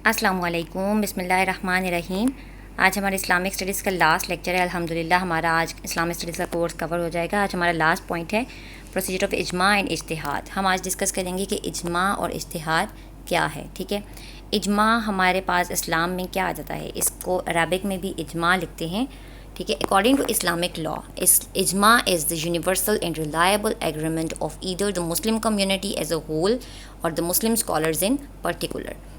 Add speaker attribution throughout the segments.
Speaker 1: السلام علیکم، بسم اللہ الرحمن الرحیم۔ آج ہمارے اسلامک اسٹڈیز کا لاسٹ لیکچر ہے الحمدللہ۔ ہمارا آج اسلامک اسٹڈیز کا کورس کور ہو جائے گا۔ آج ہمارا لاسٹ پوائنٹ ہے پروسیجر آف اجماع اینڈ اجتہاد۔ ہم آج ڈسکس کریں گے کہ اجماع اور اجتہاد کیا ہے، ٹھیک ہے۔ اجماع ہمارے پاس اسلام میں کیا آ جاتا ہے، اس کو عربک میں بھی اجماع لکھتے ہیں، ٹھیک ہے۔ اکارڈنگ ٹو اسلامک لا، اجماع is the universal and reliable agreement of either the Muslim community as a whole اور the Muslim scholars in particular.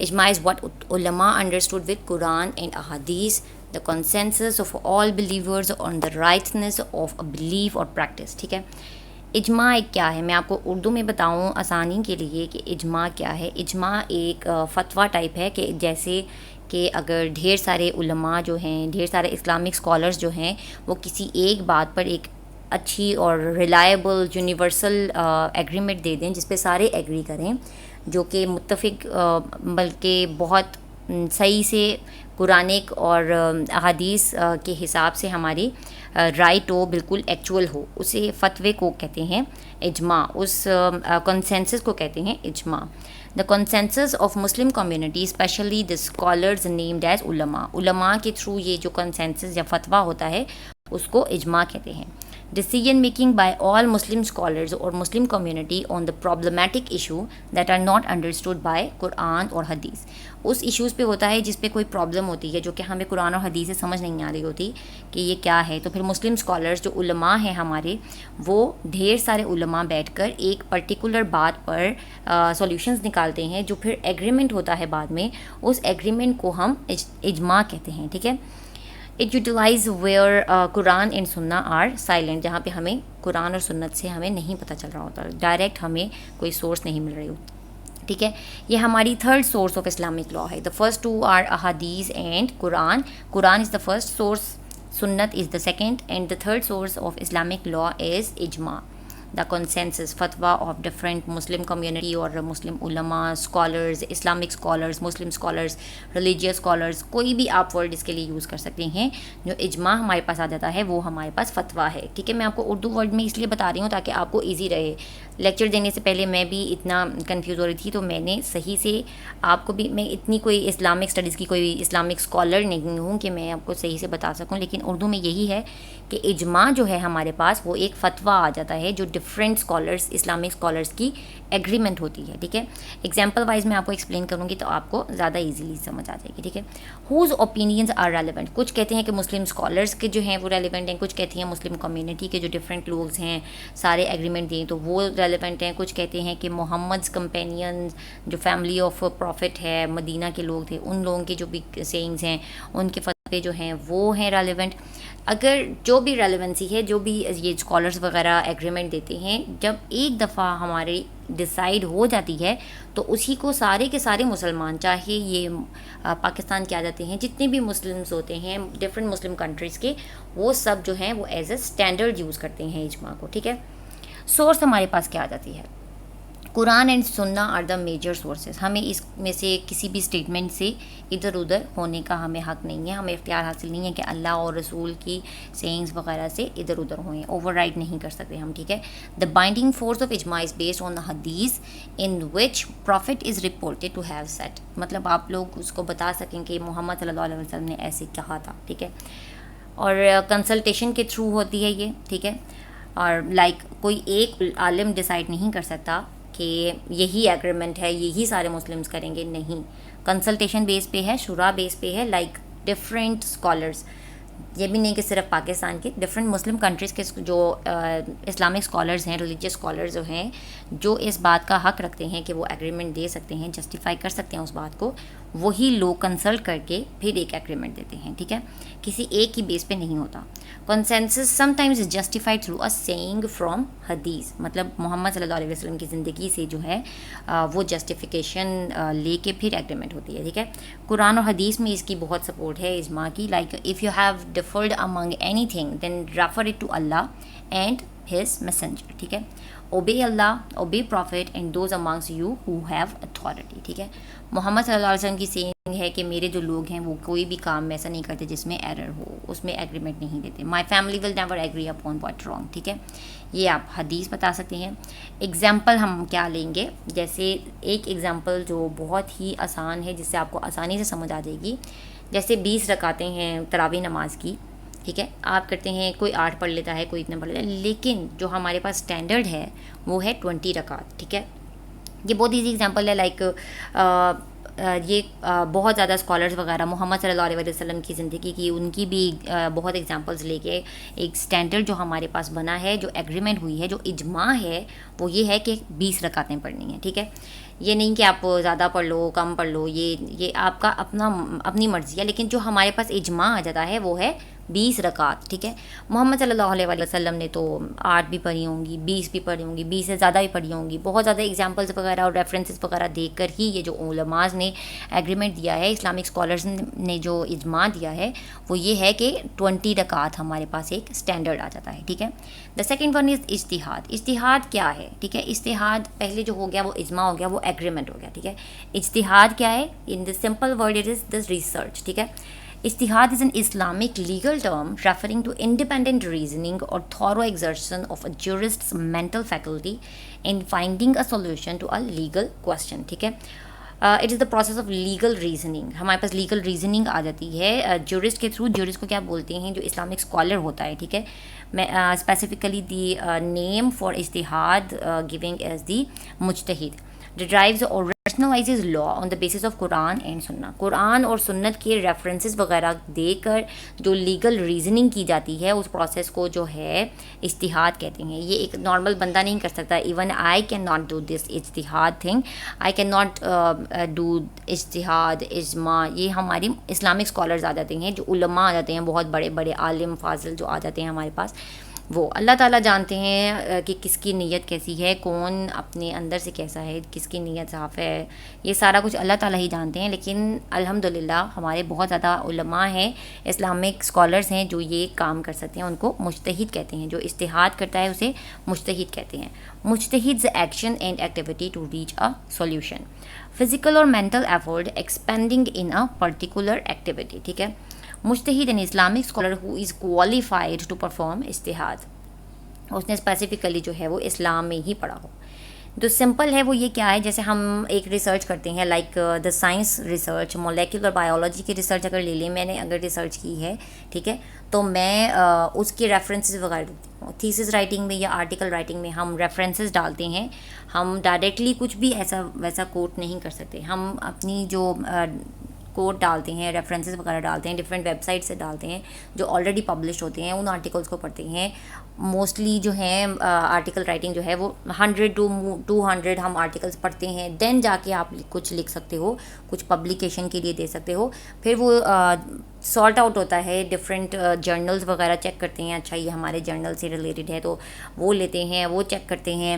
Speaker 1: Ijma is what ulama understood with Quran and Ahadith, the consensus of all believers on the rightness of a belief or practice. ٹھیک ہے۔ اجماع ایک کیا ہے، میں آپ کو اردو میں بتاؤں آسانی کے لیے کہ اجماع کیا ہے۔ اجماع ایک فتویٰ ٹائپ ہے کہ جیسے کہ اگر ڈھیر سارے علماء جو ہیں، ڈھیر سارے اسلامک اسکالرز جو ہیں، وہ کسی ایک بات پر ایک اچھی اور ریلائبل یونیورسل ایگریمنٹ دے دیں جس پہ سارے ایگری کریں، جو کہ متفق بلکہ بہت صحیح سے قرآنک اور احادیث کے حساب سے ہماری رائٹ ہو، بالکل ایکچول ہو، اسے فتوے کو کہتے ہیں اجماع، اس کنسنسس کو کہتے ہیں اجماع۔ The consensus of Muslim community especially the scholars named as علماء کے تھرو یہ جو کنسنسس یا فتویٰ ہوتا ہے اس کو اجماع کہتے ہیں۔ Decision making by all Muslim scholars اور Muslim community on the problematic issue that are not understood by قرآن اور حدیث، اس ایشوز پہ ہوتا ہے جس پہ کوئی پرابلم ہوتی ہے جو کہ ہمیں قرآن اور حدیث سے سمجھ نہیں آ رہی ہوتی کہ یہ کیا ہے، تو پھر مسلم اسکالرز جو علماء ہیں ہمارے، وہ ڈھیر سارے علماء بیٹھ کر ایک پرٹیکولر بات پر سولیوشنز نکالتے ہیں جو پھر ایگریمنٹ ہوتا ہے بعد میں، اس ایگریمنٹ کو ہم اجماع کہتے ہیں، ٹھیک ہے۔ It utilise where Quran and Sunnah are silent, جہاں پہ ہمیں قرآن اور سنت سے ہمیں نہیں پتہ چل رہا ہوتا، ڈائریکٹ ہمیں کوئی سورس نہیں مل رہی ہوتی، ٹھیک ہے۔ یہ ہماری third source of Islamic law ہے۔ دا فرسٹ ٹو آر احادیث اینڈ قرآن۔ قرآن از دا فرسٹ سورس، سنت is the second, and the third source of Islamic law is اجماع، دا کنسنسس، فتویٰ آف ڈفرینٹ مسلم کمیونٹی اور Muslim علماء، scholars, Islamic scholars, Muslim scholars, religious scholars, کوئی بھی آپ ورڈ اس کے لیے یوز کر سکتے ہیں۔ جو اجماع ہمارے پاس آ جاتا ہے وہ ہمارے پاس فتویٰ ہے، ٹھیک ہے۔ میں آپ کو اردو ورڈ میں اس لیے بتا رہی ہوں تاکہ آپ کو ایزی رہے۔ لیکچر دینے سے پہلے میں بھی اتنا کنفیوز ہو رہی تھی، تو میں نے صحیح سے آپ کو بھی، میں اتنی کوئی اسلامک اسٹڈیز کی کوئی اسلامک اسکالر نہیں ہوں کہ میں آپ کو صحیح سے بتا سکوں، لیکن اردو میں یہی ہے کہ اجماع جو ہے ہمارے پاس وہ ایک فتویٰ آ جاتا ہے جو ڈفرینٹ اسکالرس، اسلامک اسکالرس کی ایگریمنٹ ہوتی ہے، ٹھیک ہے۔ ایگزامپل وائز میں آپ کو ایکسپلین کروں گی تو آپ کو زیادہ ایزیلی سمجھ آ جائے گی، ٹھیک ہے۔ ہوز اوپینینز آر ریلیونٹ، کچھ کہتے ہیں کہ مسلم اسکالرس کے جو ہیں وہ ریلیونٹ ہیں، کچھ کہتے ہیں مسلم کمیونٹی کے جو ڈفرینٹ لوگ ہیں سارے ایگریمنٹ دیں تو وہ ریلیونٹ ہیں، کچھ کہتے ہیں کہ محمد's کمپینینز جو فیملی آف پروفٹ ہے، مدینہ کے لوگ تھے، ان لوگوں کے جو بھی سینگز ہیں ان کے فتوے جو ہیں وہ ہیں ریلیونٹ۔ اگر جو بھی ریلیونسی ہے، جو بھی یہ اسکالرس وغیرہ ایگریمنٹ دیتے ہیں، جب ایک دفعہ ہماری ڈیسائیڈ ہو جاتی ہے تو اسی کو سارے کے سارے مسلمان، چاہے یہ پاکستان کے آ جاتے ہیں، جتنے بھی مسلمس ہوتے ہیں ڈفرینٹ مسلم کنٹریز کے، وہ سب جو ہیں وہ ایز اے اسٹینڈرڈ یوز کرتے ہیں اجماع کو، ٹھیک ہے۔ سورس ہمارے پاس کیا آ جاتی ہے، قرآن and Sunnah are the major sources. ہمیں اس میں سے کسی بھی اسٹیٹمنٹ سے ادھر ادھر ہونے کا ہمیں حق نہیں ہے، ہمیں اختیار حاصل نہیں ہے کہ اللہ اور رسول کی سینگز وغیرہ سے ادھر ادھر ہوئیں، اوور رائڈ نہیں کر سکتے ہم، ٹھیک ہے۔ دا بائنڈنگ فورس آف اجماع از بیسڈ آن دا حدیث in which prophet is reported to have said, مطلب آپ لوگ اس کو بتا سکیں کہ محمد صلی اللہ علیہ وسلم نے ایسے کہا تھا، ٹھیک ہے۔ اور کنسلٹیشن کے تھرو ہوتی ہے یہ، ٹھیک ہے۔ اور لائک کوئی ایک عالم ڈیسائیڈ نہیں کر سکتا کہ یہی ایگریمنٹ ہے، یہی سارے مسلمس کریں گے، نہیں، کنسلٹیشن بیس پہ ہے، شورا بیس پہ ہے، لائک ڈفرینٹ اسکالرز، یہ بھی نہیں کہ صرف پاکستان کے، ڈفرینٹ مسلم کنٹریز کے جو اسلامک اسکالرز ہیں، ریلیجیس اسکالرز جو ہیں، جو اس بات کا حق رکھتے ہیں کہ وہ ایگریمنٹ دے سکتے ہیں، جسٹیفائی کر سکتے ہیں اس بات کو، وہی لوگ کنسلٹ کر کے پھر ایک ایگریمنٹ دیتے ہیں، ٹھیک ہے، کسی ایک کی بیس پہ نہیں ہوتا۔ Consensus sometimes is justified through a saying from حدیث، مطلب محمد صلی اللہ علیہ وسلم کی زندگی سے جو ہے وہ جسٹیفیکیشن لے کے پھر ایگریمنٹ ہوتی ہے، ٹھیک ہے۔ قرآن اور حدیث میں اس کی بہت سپورٹ ہے اجماع کی، like if you have differed among anything then refer it to Allah and his messenger, ٹھیک ہے۔ Obey Allah, obey prophet and those amongst you who have authority, ٹھیک ہے۔ محمد صلی اللہ علیہ وسلم کی ہے کہ میرے جو لوگ ہیں وہ کوئی بھی کام ایسا نہیں کرتے جس میں ایرر ہو، اس میں ایگریمنٹ نہیں دیتے. My family will never agree upon what wrong. ٹھیک ہے، یہ آپ حدیث بتا سکتے ہیں. ایگزامپل ہم کیا لیں گے؟ جیسے ایک ایگزامپل جو بہت ہی آسان ہے، جس سے آپ کو آسانی سے سمجھ آ جائے گی. جیسے 20 رکعتیں ہیں تراویح نماز کی. ٹھیک ہے، آپ کرتے ہیں، کوئی 8 پڑھ لیتا ہے، کوئی اتنا پڑھ لیتا ہے، لیکن جو ہمارے پاس اسٹینڈرڈ ہے وہ ہے 20 رکعت. ٹھیک ہے، یہ بہت ایزی ایگزامپل ہے. لائک یہ بہت زیادہ اسکالرز وغیرہ محمد صلی اللہ علیہ وسلم کی زندگی کی، ان کی بھی بہت ایگزامپلز لے کے ایک اسٹینڈرڈ جو ہمارے پاس بنا ہے، جو ایگریمنٹ ہوئی ہے، جو اجماع ہے، وہ یہ ہے کہ 20 رکعتیں پڑھنی ہیں. ٹھیک ہے، یہ نہیں کہ آپ زیادہ پڑھ لو کم پڑھ لو، یہ آپ کا اپنی مرضی ہے، لیکن جو ہمارے پاس اجماع آ جاتا ہے وہ ہے 20 رکعت. ٹھیک ہے، محمد صلی اللہ علیہ وسلم نے تو 8 بھی پڑھی ہوں گی، 20 بھی پڑھی ہوں گی، 20 سے زیادہ بھی پڑھی ہوں گی. بہت زیادہ ایگزامپلس وغیرہ اور ریفرنسز وغیرہ دیکھ کر ہی یہ جو علماء نے ایگریمنٹ دیا ہے، اسلامک اسکالرز نے جو اجماع دیا ہے، وہ یہ ہے کہ 20 رکعت ہمارے پاس ایک اسٹینڈرڈ آ جاتا ہے. ٹھیک ہے، دا سیکنڈ ون از اجتہاد. اجتہاد کیا ہے؟ ٹھیک ہے، اجتہاد پہلے جو ہو گیا وہ اجماع ہو گیا، وہ ایگریمنٹ ہو گیا. ٹھیک ہے، اجتہاد کیا ہے؟ In the simple word it is the research. ٹھیک ہے، اجتہاد is an Islamic legal term referring to independent reasoning or thorough exertion of a jurist's mental faculty in finding a solution to a legal question. ٹھیک ہے، it is the process of legal reasoning. ہمارے پاس legal reasoning آ جاتی ہے jurist کے through. Jurist کو کیا بولتے ہیں؟ جو اسلامک اسکالر ہوتا ہے. ٹھیک ہے، میں اسپیسیفکلی دی نیم فار اجتہاد گیونگ ایز دی مجتہد ڈرائیوز اور rationalizes law on the basis of قرآن اینڈ سنہ. قرآن اور سنت کے ریفرنسز وغیرہ دے کر جو لیگل ریزننگ کی جاتی ہے، اس پروسیس کو جو ہے اجتہاد کہتے ہیں. یہ ایک نارمل بندہ نہیں کر سکتا. Even I can not do this اجتہاد thing. I can not do اجتہاد اجماع. یہ ہماری اسلامک اسکالرز آ جاتے ہیں، جو علماء آ جاتے ہیں، بہت بڑے بڑے عالم فاضل جو آ جاتے ہیں ہمارے پاس. وہ اللہ تعالیٰ جانتے ہیں کہ کس کی نیت کیسی ہے، کون اپنے اندر سے کیسا ہے، کس کی نیت صاف ہے. یہ سارا کچھ اللہ تعالیٰ ہی جانتے ہیں. لیکن الحمدللہ ہمارے بہت زیادہ علماء ہیں، اسلامک اسکالرز ہیں، جو یہ کام کر سکتے ہیں. ان کو مجتہد کہتے ہیں. جو اجتہاد کرتا ہے اسے مجتہد کہتے ہیں. مجتہدز action and activity to reach a solution. Physical اور mental effort expending in a particular activity. ٹھیک ہے، مجتہد an Islamic scholar who is qualified to perform اجتہاد. اس نے اسپیسیفکلی جو ہے وہ اسلام میں ہی پڑھا ہو. جو سمپل ہے وہ یہ کیا ہے؟ جیسے ہم ایک ریسرچ کرتے ہیں، like the science research, molecular biology کی ریسرچ اگر لے لیں، میں نے اگر ریسرچ کی ہے، ٹھیک ہے، تو میں اس کے ریفرنسز وغیرہ دیتی ہوں. تھیسس رائٹنگ میں یا آرٹیکل رائٹنگ میں ہم ریفرنسز ڈالتے ہیں. ہم ڈائریکٹلی کچھ بھی ایسا ویسا کوٹ نہیں کر سکتے. ہم اپنی جو کوٹ ڈالتے ہیں، ریفرنسز وغیرہ ڈالتے ہیں، ڈفرینٹ ویب سائٹ سے ڈالتے ہیں جو آلریڈی پبلش ہوتے ہیں. ان آرٹیکلس کو پڑھتے ہیں. موسٹلی جو ہیں آرٹیکل رائٹنگ جو ہے وہ 100 to 200 ہم آرٹیکلس پڑھتے ہیں. دین جا کے آپ کچھ لکھ سکتے ہو، کچھ پبلیکیشن کے لیے دے سکتے ہو. پھر وہ سارٹ آؤٹ ہوتا ہے، ڈفرینٹ جرنلز وغیرہ چیک کرتے ہیں. اچھا یہ ہمارے جرنل سے ریلیٹڈ ہے تو وہ لیتے ہیں، وہ چیک کرتے ہیں.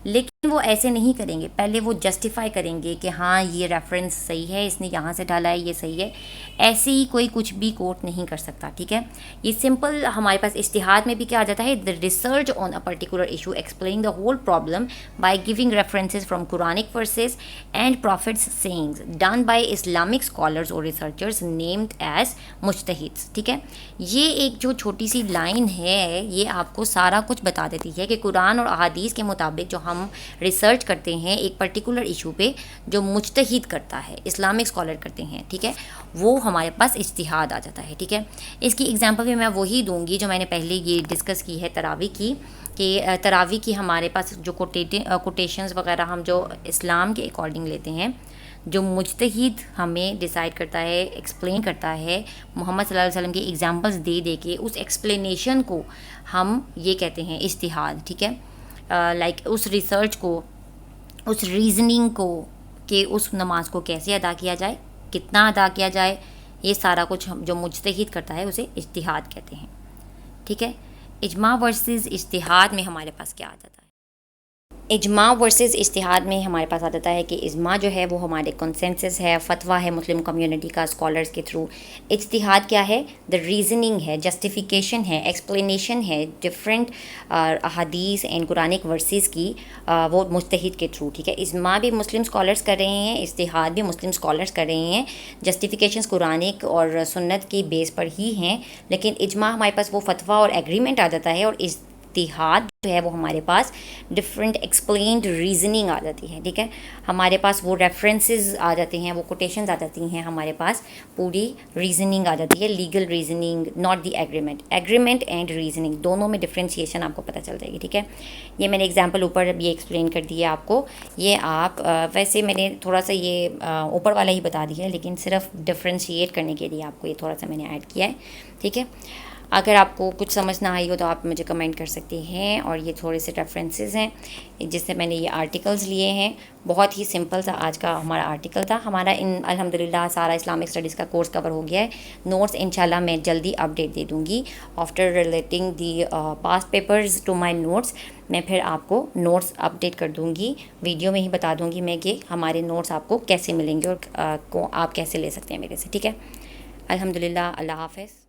Speaker 1: لیکن وہ ایسے نہیں کریں گے. پہلے وہ جسٹیفائی کریں گے کہ ہاں یہ ریفرنس صحیح ہے، اس نے یہاں سے ڈالا ہے، یہ صحیح ہے. ایسے ہی کوئی کچھ بھی کوٹ نہیں کر سکتا. ٹھیک ہے، یہ سمپل ہمارے پاس اجتہاد میں بھی کیا آ جاتا ہے؟ The research on a particular issue explain the whole problem by giving references from Quranic verses and prophets sayings done by Islamic scholars اور ریسرچرز نیمڈ ایز مجتہدز. ٹھیک ہے، یہ ایک جو چھوٹی سی لائن ہے، یہ آپ کو سارا کچھ بتا دیتی ہے کہ قرآن اور احادیث کے مطابق جو ہم ریسرچ کرتے ہیں ایک پرٹیکولر ایشو پہ، جو مجتہد کرتا ہے، اسلامک اسکالر کرتے ہیں، ٹھیک ہے، وہ ہمارے پاس اجتہاد آ جاتا ہے. ٹھیک ہے، اس کی ایگزامپل بھی میں وہی دوں گی جو میں نے پہلے یہ ڈسکس کی ہے تراویح کی، کہ تراویح کی ہمارے پاس جو کوٹیشنز وغیرہ ہم جو اسلام کے اکارڈنگ لیتے ہیں، جو مجتہد ہمیں ڈیسائیڈ کرتا ہے، ایکسپلین کرتا ہے محمد صلی اللہ علیہ وسلم کی ایگزامپلس دے دے کے، اس ایکسپلینیشن کو ہم یہ کہتے ہیں اجتہاد. ٹھیک ہے، لائک اس ریسرچ کو، اس ریزننگ کو، کہ اس نماز کو کیسے ادا کیا جائے، کتنا ادا کیا جائے، یہ سارا کچھ جو مجتہد کرتا ہے اسے اجتہاد کہتے ہیں. ٹھیک ہے، اجماع ورسز اجتہاد میں ہمارے پاس کیا آ جاتا ہے؟ اجماع ورسز اجتہاد میں ہمارے پاس آ جاتا ہے کہ اجماع جو ہے وہ ہمارے کنسنسس ہے، فتویٰ ہے مسلم کمیونٹی کا اسکالرس کے تھرو. اجتہاد کیا ہے؟ دا ریزننگ ہے، جسٹیفیکیشن ہے، ایکسپلینیشن ہے ڈفرینٹ احادیث اینڈ قرآنک ورسز کی، وہ مجتہد کے تھرو. ٹھیک ہے، اجماع بھی مسلم اسکالرس کر رہے ہیں، اجتہاد بھی مسلم اسکالرس کر رہے ہیں، جسٹیفیکیشنس قرآنک اور سنت کی بیس پر ہی ہیں. لیکن اجماع ہمارے پاس وہ فتویٰ اور ایگریمنٹ آ جاتا ہے، اور اجتہاد جو ہے وہ ہمارے پاس ڈفرینٹ ایکسپلینڈ ریزننگ آ جاتی ہے. ٹھیک ہے، ہمارے پاس وہ ریفرنسز آ جاتے ہیں، وہ کوٹیشنز آ جاتی ہیں، ہمارے پاس پوری ریزننگ آ جاتی ہے، legal reasoning, not the agreement and reasoning دونوں میں ڈفرینسیشن آپ کو پتہ چل جائے گی. ٹھیک ہے، یہ میں نے اگزامپل اوپر اب یہ ایکسپلین کر دیا آپ کو. یہ آپ ویسے میں نے تھوڑا سا یہ اوپر والا ہی بتا دیا ہے، لیکن صرف ڈفرینشیٹ کرنے کے لیے آپ کو یہ تھوڑا سا میں نے ایڈ کیا ہے. ٹھیک ہے، اگر آپ کو کچھ سمجھ نہ آئی ہو تو آپ مجھے کمنٹ کر سکتے ہیں. اور یہ تھوڑے سے ریفرنسز ہیں جس سے میں نے یہ آرٹیکلز لیے ہیں. بہت ہی سمپل سا آج کا ہمارا آرٹیکل تھا. ہمارا الحمدللہ سارا اسلامک اسٹڈیز کا کورس کور ہو گیا ہے. نوٹس انشاءاللہ میں جلدی اپڈیٹ دے دوں گی. After relating the past papers to my notes, میں پھر آپ کو نوٹس اپڈیٹ کر دوں گی، ویڈیو میں ہی بتا دوں گی میں کہ ہمارے نوٹس آپ کو کیسے ملیں گے اور آپ کیسے لے سکتے ہیں میرے سے. ٹھیک ہے، الحمدللہ. اللہ حافظ.